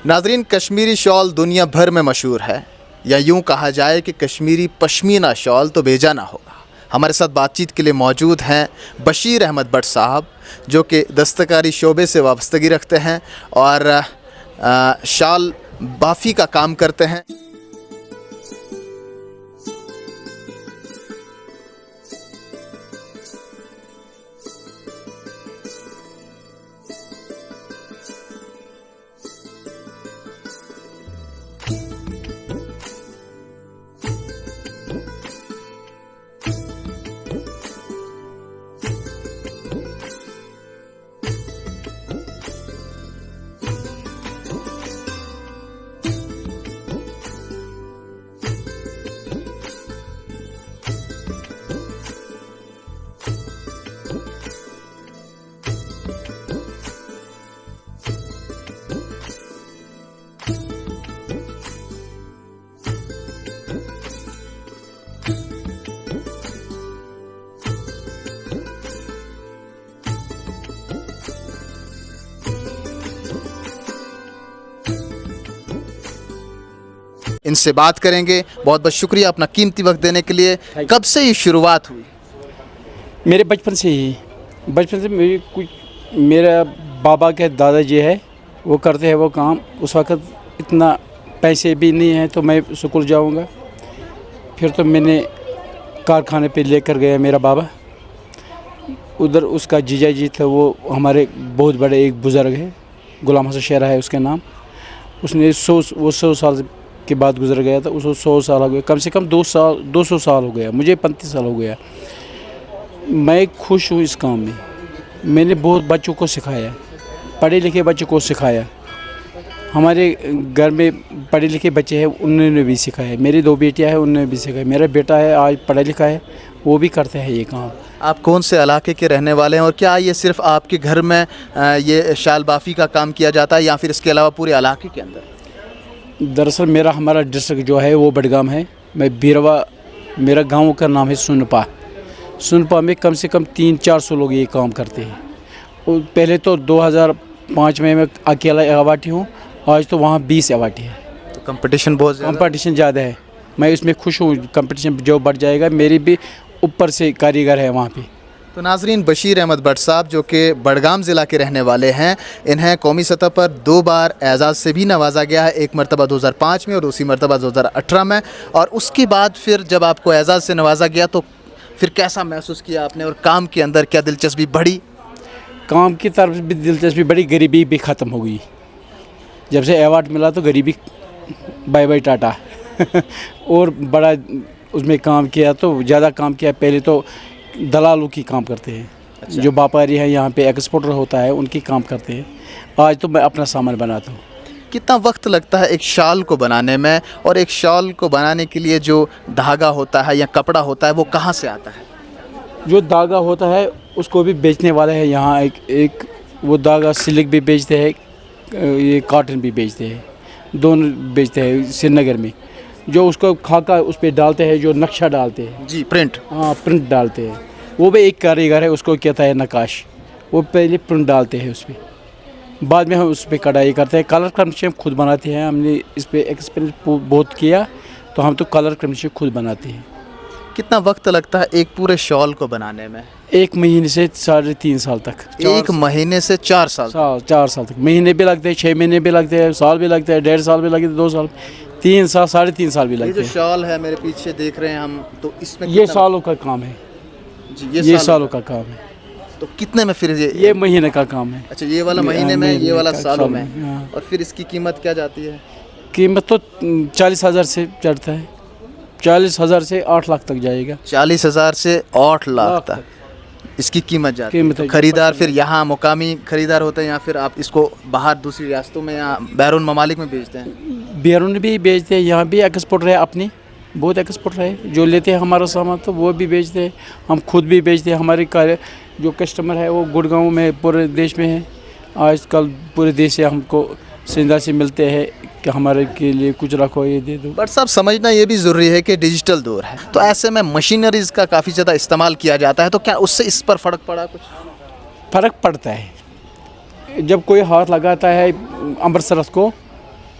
ناظرین، کشمیری شال دنیا بھر میں مشہور ہے، یا یوں کہا جائے کہ کشمیری پشمینہ شال تو بے جا نہ ہوگا۔ ہمارے ساتھ بات چیت کے لیے موجود ہیں بشیر احمد بٹ صاحب، جو کہ دستکاری شعبے سے وابستگی رکھتے ہیں اور شال بافی کا کام کرتے ہیں۔ ان سے بات کریں گے۔ بہت بہت شکریہ اپنا قیمتی وقت دینے کے لیے۔ کب سے یہ شروعات ہوئی؟ میرے بچپن سے ہی، بچپن سے میرا بابا کے دادا جی ہے، وہ کرتے ہیں وہ کام۔ اس وقت اتنا پیسے بھی نہیں ہیں تو میں اسکول جاؤں گا، پھر تو میں نے کارخانے پہ لے کر گیا میرا بابا۔ ادھر اس کا جیجا جی تھا، وہ ہمارے بہت بڑے ایک بزرگ ہے، غلام حسن شیرہ ہے اس کا نام۔ اس نے 100 سال کے بعد گزر گیا تھا، اس کو 100 سال ہو گیا، کم سے کم 200 سال ہو گیا، مجھے 35 سال ہو گیا۔ میں خوش ہوں اس کام میں۔ میں نے بہت بچوں کو سکھایا، پڑھے لکھے بچوں کو سکھایا۔ ہمارے گھر میں پڑھے لکھے بچے ہیں، انہوں نے بھی سکھایا۔ میری 2 بیٹیاں ہیں، انہوں نے بھی سکھایا۔ میرا بیٹا ہے آج پڑھا لکھا ہے، وہ بھی کرتا ہے یہ کام۔ آپ کون سے علاقے کے رہنے والے ہیں، اور کیا یہ صرف آپ کے گھر میں یہ شال بافی کا کام کیا جاتا ہے یا پھر اس کے علاوہ پورے علاقے کے اندر؟ دراصل ہمارا ڈسٹرکٹ جو ہے وہ بڈگام ہے۔ میں بیروا، میرا گاؤں کا نام ہے سنپا۔ سنپا میں کم سے کم 300-400 لوگ یہ کام کرتے ہیں۔ پہلے تو 2005 میں اکیلا اواٹی ہوں، آج تو وہاں 20 اواٹی ہے۔ تو کمپٹیشن بہت زیادہ، کمپٹیشن زیادہ ہے۔ میں اس میں خوش ہوں، کمپٹیشن جو بڑھ جائے گا، میری بھی اوپر سے کاریگر ہے وہاں پہ۔ تو ناظرین، بشیر احمد بٹ صاحب جو کہ بڈگام ضلع کے رہنے والے ہیں، انہیں قومی سطح پر 2 بار اعزاز سے بھی نوازا گیا ہے، ایک مرتبہ 2005 میں اور دوسری مرتبہ 2018 میں۔ اور اس کے بعد پھر جب آپ کو اعزاز سے نوازا گیا تو پھر کیسا محسوس کیا آپ نے، اور کام کے اندر کیا دلچسپی بڑھی؟ کام کی طرف بھی دلچسپی بڑی، غریبی بھی ختم ہو گئی۔ جب سے ایوارڈ ملا تو غریبی بائی بائی ٹاٹا۔ اور بڑا اس میں کام کیا تو زیادہ کام کیا۔ پہلے تو دلالوں کی کام کرتے ہیں، جو باپاری ہیں یہاں پہ ایکسپورٹر ہوتا ہے ان کی کام کرتے ہیں۔ آج تو میں اپنا سامان بناتا ہوں۔ کتنا وقت لگتا ہے ایک شال کو بنانے میں، اور ایک شال کو بنانے کے لیے جو دھاگا ہوتا ہے یا کپڑا ہوتا ہے وہ کہاں سے آتا ہے؟ جو دھاگا ہوتا ہے اس کو بھی بیچنے والا ہے یہاں ایک وہ دھاگا سلک بھی بیچتے ہیں، یہ کاٹن بھی بیچتے ہیں، دونوں بیچتے ہیں سری نگر میں۔ جو اس کو خاکہ اس پہ ڈالتے ہیں، جو نقشہ ڈالتے ہیں، جی، پرنٹ۔ ہاں، پرنٹ ڈالتے ہیں۔ وہ بھی ایک کاریگر ہے، اس کو کہتا ہے نقاش۔ وہ پہلے پرنٹ ڈالتے ہیں اس پہ، بعد میں ہم اس پہ کڑھائی کرتے ہیں۔ کلر کرمشی ہم خود بناتے ہیں، ہم نے اس پہ ایکسپیرینس بہت کیا تو ہم تو کلر کرمشی خود بناتے ہیں۔ کتنا وقت لگتا ہے ایک پورے شال کو بنانے میں؟ 1 مہینے سے 3.5 سال تک۔ 1 مہینے سے 4 سال؟ 4 سال تک۔ مہینے بھی لگتے ہیں، 6 مہینے بھی لگتے ہیں، سال بھی لگتے ہیں، 1.5 سال بھی لگتے ہیں، 2 سال، 3 سال، 3.5 سال بھی یہ لگتے جو ہیں۔ شال ہے میرے پیچھے دیکھ رہے ہیں ہم، تو اس میں یہ سالوں کا کام ہے۔ جی، یہ سالوں کا کام ہے۔ تو کتنے میں پھر یہ مہینے کا کام ہے۔ اچھا، یہ والا مہینے میں، یہ والا سالوں میں۔ ہاں۔ اور پھر اس کی قیمت کیا جاتی ہے؟ قیمت تو 40,000 سے چڑھتا ہے، 40,000 سے 8 لاکھ تک جائے گا۔ 40,000 سے 8 لاکھ تک اس کی قیمت جاتی ہے۔ تو خریدار پھر یہاں مقامی خریدار ہوتے ہیں یا پھر آپ اس کو باہر دوسری ریاستوں میں یا بیرون ممالک میں بیچتے ہیں؟ بیرون بھی بیچتے ہیں، یہاں بھی ایکسپورٹر ہے اپنی، بہت ایکسپورٹر ہے جو لیتے ہیں ہمارا سامان تو وہ بھی بیچتے ہیں، ہم خود بھی بیچتے ہیں۔ ہمارے جو کسٹمر ہے وہ گڑگاؤں میں پورے دیش میں ہے۔ آج کل پورے دیش سے ہم کو سندھا سے ملتے ہیں کہ ہمارے کے لیے کچھ رکھو، یہ دے دو۔ بٹ صاحب، سمجھنا یہ بھی ضروری ہے کہ ڈیجیٹل دور ہے، تو ایسے میں مشینریز کا کافی زیادہ استعمال کیا جاتا ہے، تو کیا اس سے اس پر فرق پڑا کچھ؟ فرق پڑتا ہے۔ جب کوئی ہاتھ لگاتا ہے امرتسر کو